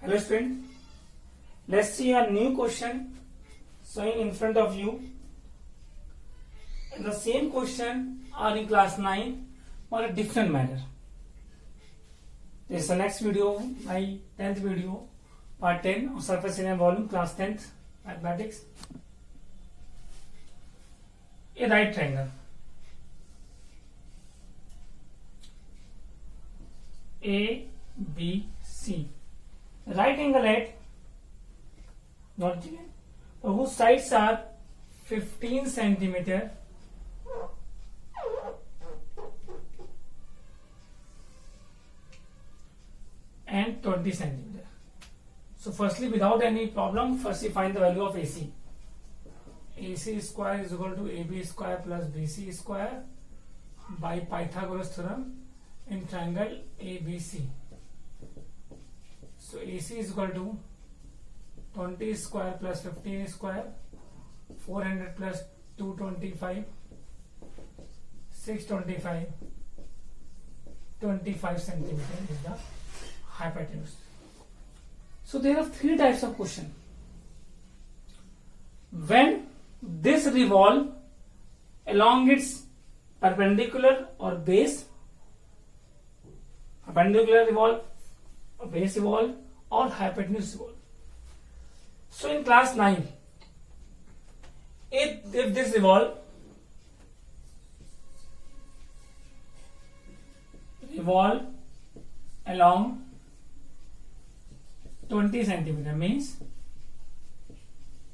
Hello student, let's see a new question showing in front of you. And the same question are in class 9 or a different manner. This is the next video, my 10th video, part 10 of surface area and volume, class 10th mathematics. A right triangle. A, B, C. Right angle at not given, whose sides are 15 centimeter and 20 centimeter. So firstly, without any problem, first we find the value of AC. AC square is equal to AB square plus BC square by Pythagoras theorem in triangle ABC. So AC is equal to 20 square plus 15 square, 400 plus 225, 625, 25 centimeter is the hypotenuse. So there are three types of question. When this revolve along its perpendicular or base, perpendicular revolve, base revolve, or hypotenuse revolve. So in class 9, if this revolve along 20 centimeter means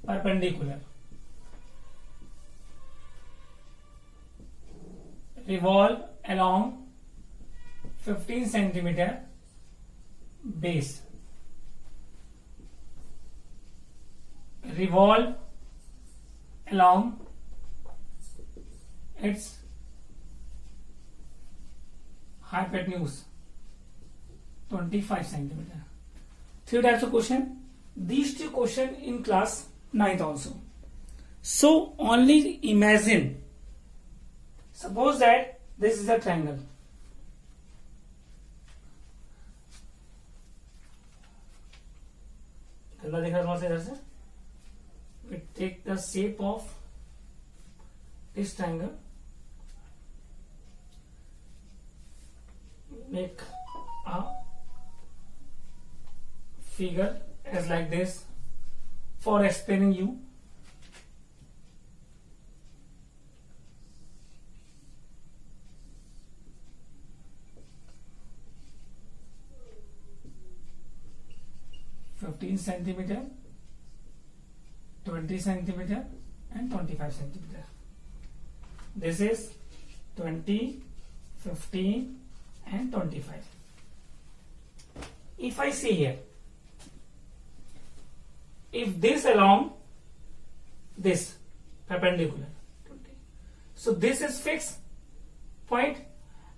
perpendicular, revolve along 15 centimeter base, revolve along its hypotenuse 25 centimeter. Three types of question. These two question in class 9th also. So only imagine, suppose that this is a triangle. We take the shape of this triangle, make a figure as like this for explaining you. Centimeter, 20 centimeter and 25 centimeter. This is 20, 15 and 25. If I see here, if this along this perpendicular, so this is fixed point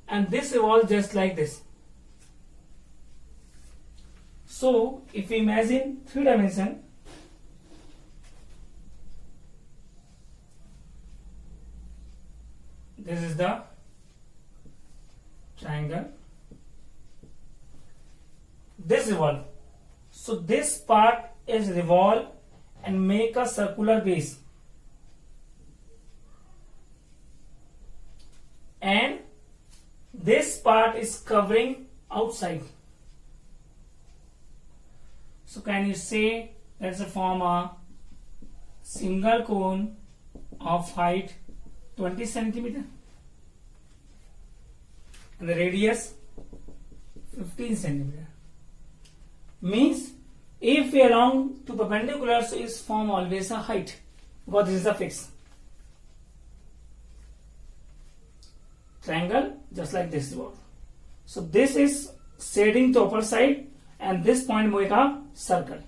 and this revolves just like this. So if we imagine three dimension, this is the triangle, this revolve. So this part is revolve and make a circular base, and this part is covering outside. So can you say let's form a single cone of height 20 centimeter and the radius 15 centimeter. Means if we along to perpendicular, so is form always a height because this is a fixed triangle just like this one. So this is shading to upper side and this point make a circle.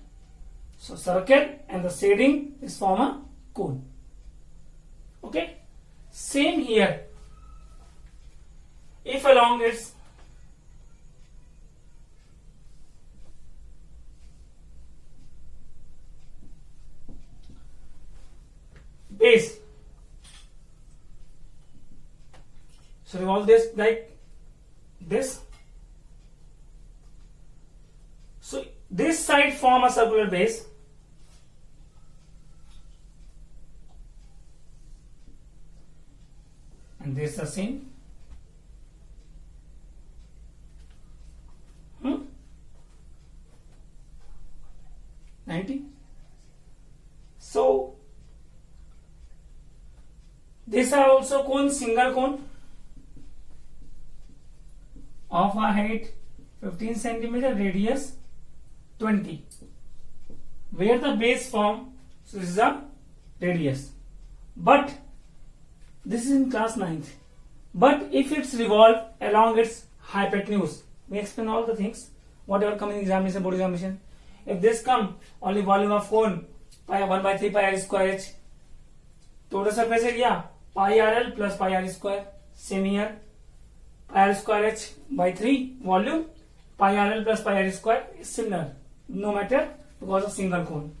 So circle and the shading is form a cone. Okay. Same here. If along its base, so revolve this like this. So This side form a circular base. And this the same. 90. So these are also cone, single cone of a height 15 centimeter, radius 20. Where the base form, so this is a radius. But this is in class 9th. But if it's revolved along its hypotenuse, we explain all the things, whatever come in examination, board examination. If this come, only volume of cone, pi 1 by 3 pi r square h. Total surface area, pi rl plus pi r square. Same here, pi r square h by 3 volume, pi rl plus pi r square is similar, no matter because of single cone.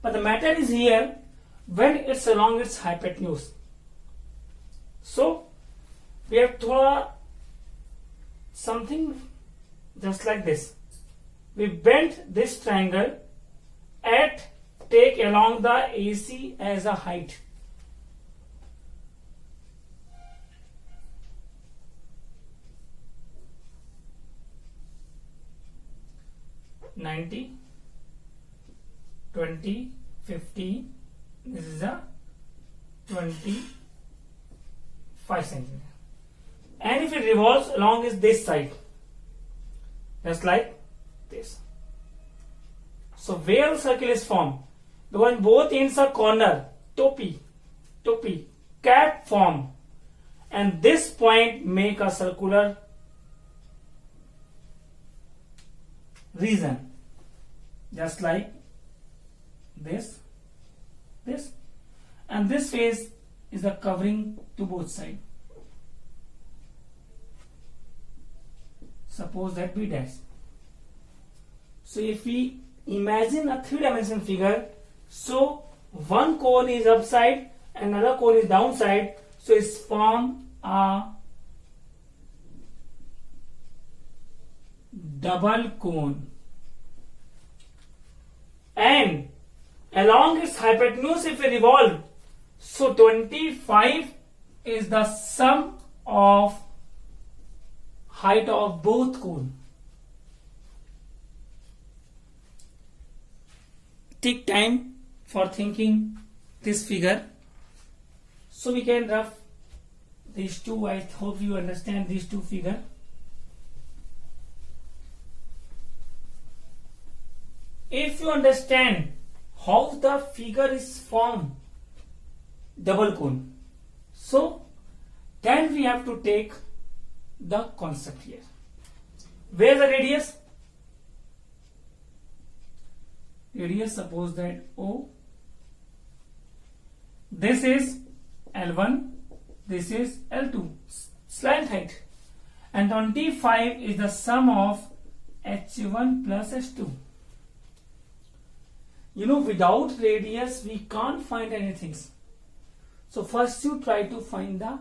But the matter is here when it's along its hypotenuse. So we have thought something just like this. We bent this triangle at take along the AC as a height. (90, 20, 15). This is a 25 centimeter. And if it revolves along this side, just like this. So where the circle is formed, because both ends are corner, topi, cap form, and this point make a circular region, just like this, and this face is the covering to both sides. Suppose that B dash. So if we imagine a 3-dimensional figure, so one cone is upside and another cone is downside, so it's form a double cone, and along its hypotenuse if we revolve, so 25 is the sum of height of both cone. Take time for thinking this figure, so we can rough these two. I hope you understand these two figures. If you understand how the figure is formed, double cone, so then we have to take the concept here. Where the radius? Radius, suppose that O. This is L1, this is L2, slant height, and 25 is the sum of H1 plus H2. You know, without radius we can't find anything. So first you try to find the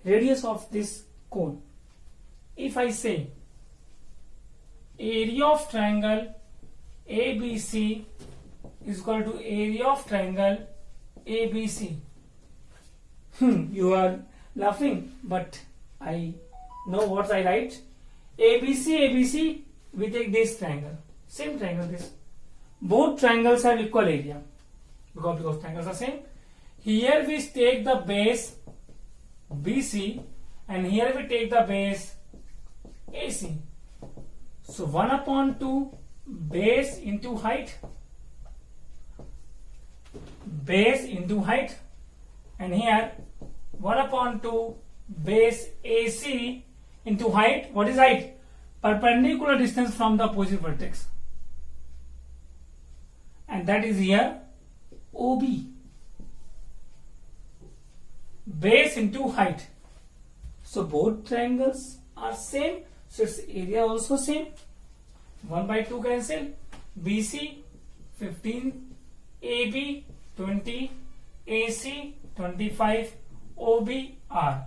radius of this cone. If I say area of triangle ABC is equal to area of triangle ABC. You are laughing, but I know what I write. ABC, we take this triangle, same triangle this. Both triangles have equal area because triangles are same. Here we take the base BC and here we take the base AC. So 1 upon 2 base into height, and here 1 upon 2 base AC into height. What is height? Perpendicular distance from the opposite vertex, and that is here OB. Base into height. So both triangles are same, so its area also same. 1 by 2 cancel. BC 15, AB 20, AC 25, OB R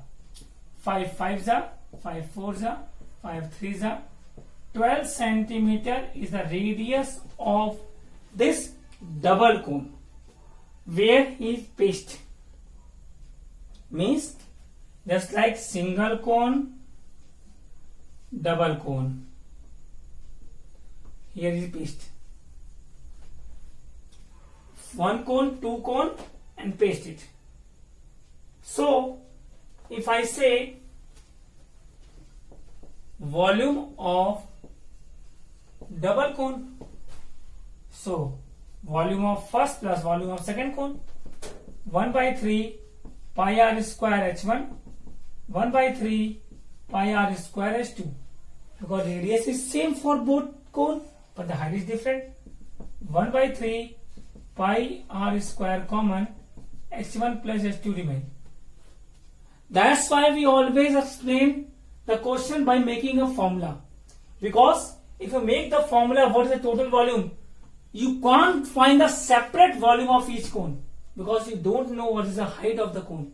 5 5s are 5 4s are 5 3s are 12 centimeter is the radius of this double cone where he is placed. Means just like single cone, double cone, here is paste. One cone, two cone, and paste it. So if I say volume of double cone, so volume of first plus volume of second cone, 1 by 3 pi r square h1, 1 by 3 pi r square h2, because radius is same for both cone but the height is different. 1 by 3 pi r square common, h1 plus h2 remain. That's why we always explain the question by making a formula, because if you make the formula what is the total volume, you can't find the separate volume of each cone because you don't know what is the height of the cone.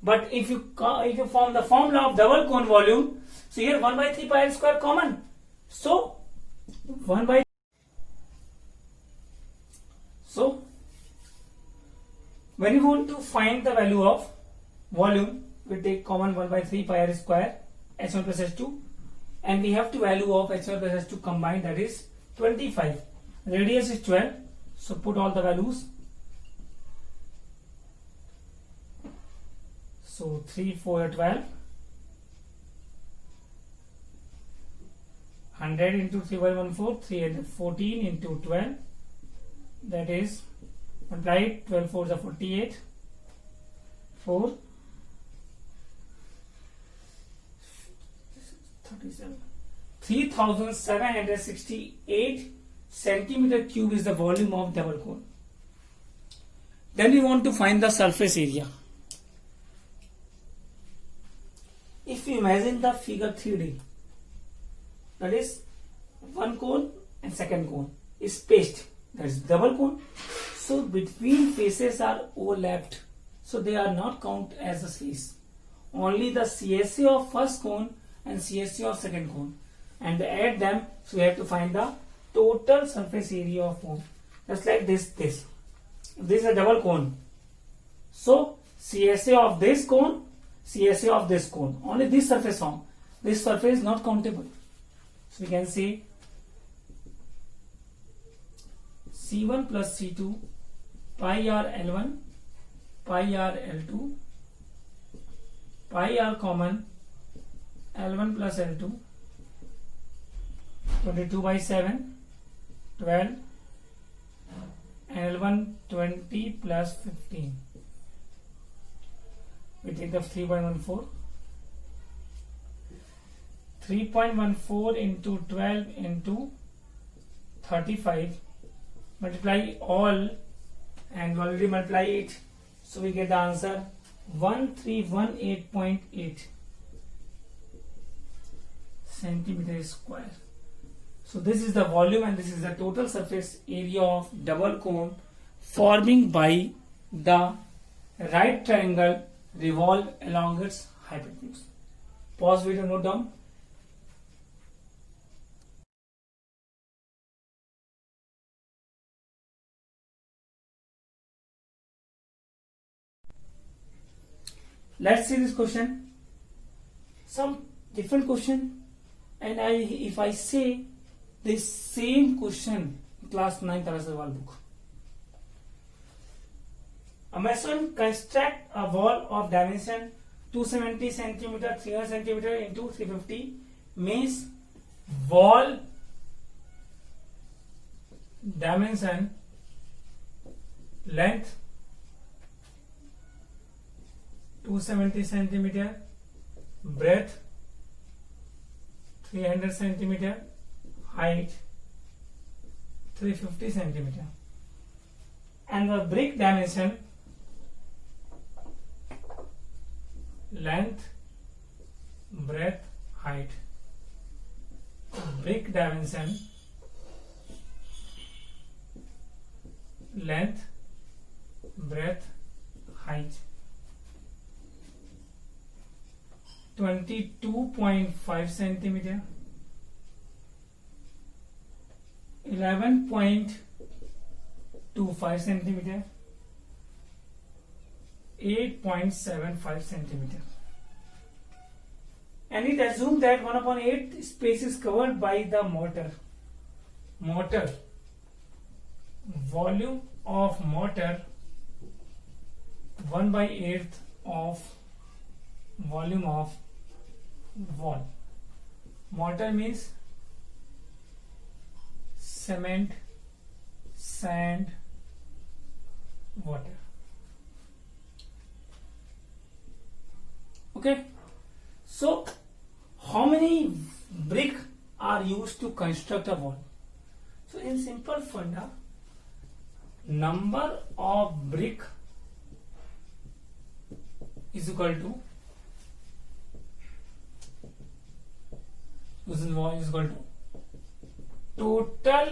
But if you form the formula of double cone volume, so here 1 by 3 pi r square common, so 1 by, so when you want to find the value of volume, we take common 1 by 3 pi r square h1 plus h2, and we have to value of h1 plus h2 combined, that is 25. Radius is 12, so put all the values. So 3 4 12, 100 into 3 by 14, 314 into 12, that is multiplied, 12 4 is 48, 4 37, 3768 centimeter cube is the volume of double cone. Then we want to find the surface area. If you imagine the figure 3D, that is one cone and second cone is spaced, that is double cone, so between faces are overlapped, so they are not counted as a space. Only the CSA of first cone and CSA of second cone, and they add them, so we have to find the total surface area of cone. Just like this is a double cone, so CSA of this cone, CSA of this cone, only this surface form, this surface is not countable, so we can say C1 plus C2 pi r L1 pi r L2 pi r common, L1 plus L2, 22 by 7, 12, and L1 20 plus 15. We take the 3.14, 3.14 into 12 into 35, multiply all, and already multiply it, so we get the answer 1318.8 centimeter square. So this is the volume and this is the total surface area of double cone forming by the right triangle revolve along its hypotenuse. Pause video, note down. Let's see this question. Some different question, and if I say this same question in class 9th Tarasawal book. A mason construct a wall of dimension 270 centimeter, 300 centimeter into 350 means wall dimension length 270 centimeter, breadth 300 centimeter, height 350 centimeter, and the brick dimension length, breadth, height. Brick dimension length, breadth, height. 22.5 centimeter, 11.25 centimeter, 8.75 centimeter. And it assumes that 1/8 space is covered by the mortar. Volume of mortar 1/8 of volume of wall. Mortar means cement, sand, water. Okay, so how many brick are used to construct a wall? So in simple funda, number of brick is equal to total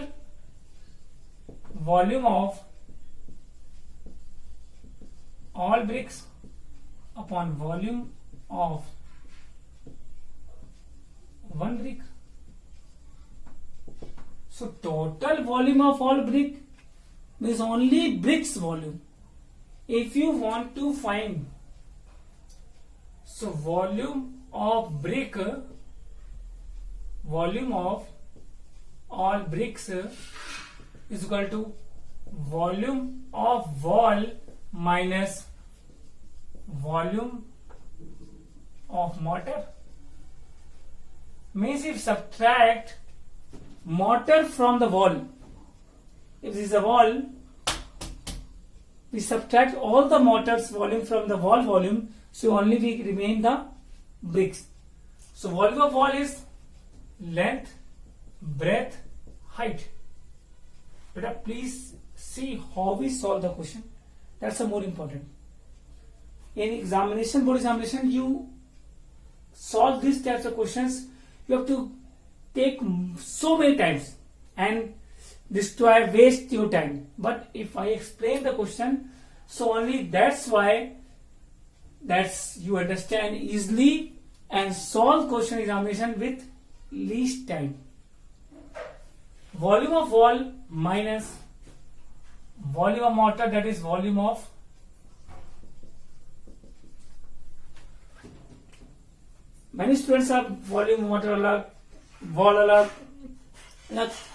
volume of all bricks upon volume of one brick. So total volume of all brick means only bricks volume. If you want to find, so volume of brick, volume of all bricks is equal to volume of wall minus volume of mortar. Means if subtract mortar from the wall, if this is a wall, we subtract all the mortar's volume from the wall volume, so only we remain the bricks. So volume of wall is length, breadth, height. But please see how we solve the question. That's the more important. In examination, board examination, you solve these types of questions. You have to take so many times and waste your time. But if I explain the question, so only that's why you understand easily and solve question examination with least time. Volume of wall minus volume of mortar, that is volume of many students have volume mortar alag, wall alag,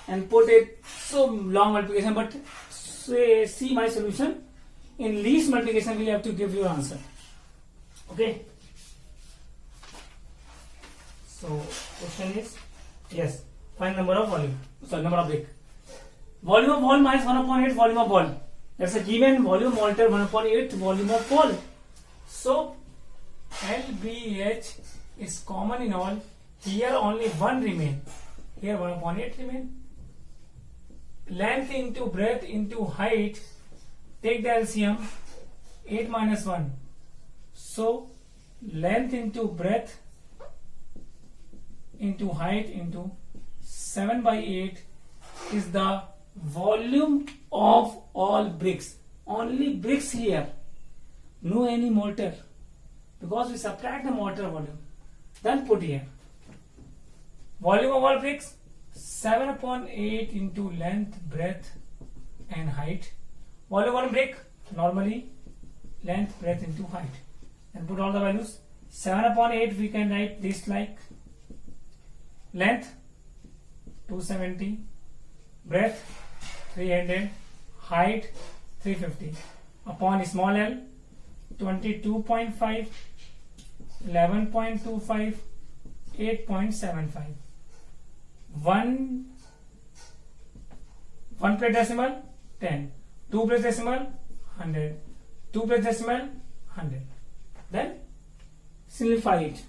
and put it so long multiplication, but see my solution. In least multiplication we have to give your answer. Okay, so question is, yes, find number of volume, sorry, number of brick. Volume of wall minus 1/8 volume of wall, that's a given. Volume of mortar 1/8 volume of wall. So LBH is common in all. Here only one remain, here 1/8 remain. Length into breadth into height, take the LCM, 8 minus 1. So length into breadth into height into 7/8 is the volume of all bricks. Only bricks here, no any mortar, because we subtract the mortar volume. Then put here volume of all bricks 7/8 into length, breadth and height. Volume of one brick normally length, breadth into height, and put all the values. 7/8 we can write this like length 270, breadth 300, height 350, upon small l 22.5, 11.25, 8.75. One place decimal 10, 2 place decimal 100, 2 place decimal 100. Then simplify it.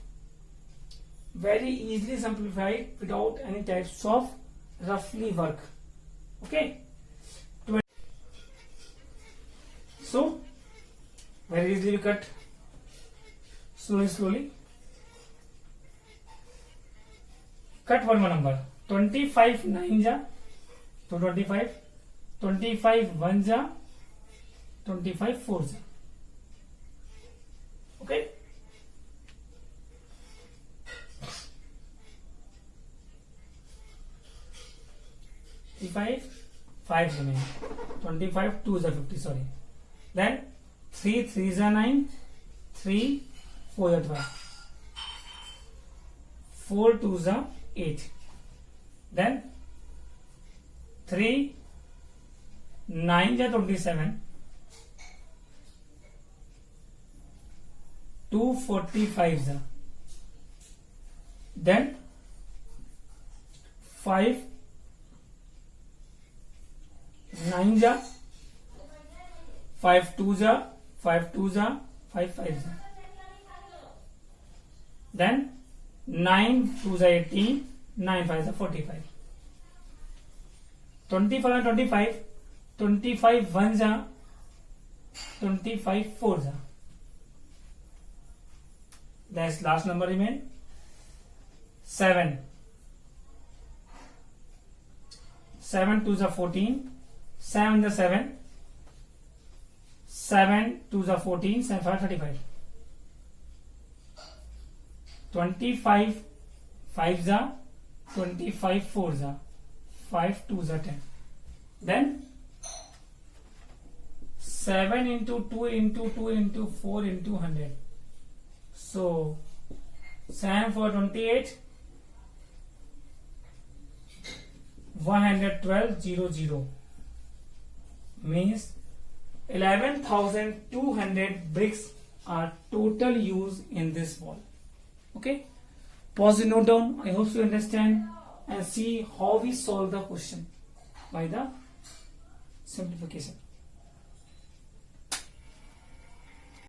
Very easily simplify it without any types of roughly work. Okay. So very easily we cut slowly. Cut one more number. 25 9 ja, so 25, 25 1 ja, 25 4 ja. Okay. 25, 5 remain. 25, 2 is a 50, sorry. Then 3 3s are 9, 3 4 are 12, 4 2s are 8. Then 3 9 are 27, 2 45s are. Then 5 9s are, 5 2s are, 5 2s are, 5 5s are. Then 9 2s are 18, 9 5s are 45. 25 and 25, 25 1s are, 25 4s are. That's last number remain. 7 7 2s are 14, 7 the 7, 7 2s are 14, 7 5 35. 25 5s are, 25 4s are, 5 2s are 10. Then 7 into 2 into 2 into 4 into 100. So 7 for 28, 112 0 means 11,200 bricks are total used in this wall. Okay, pause and note down. I hope you understand and see how we solve the question by the simplification.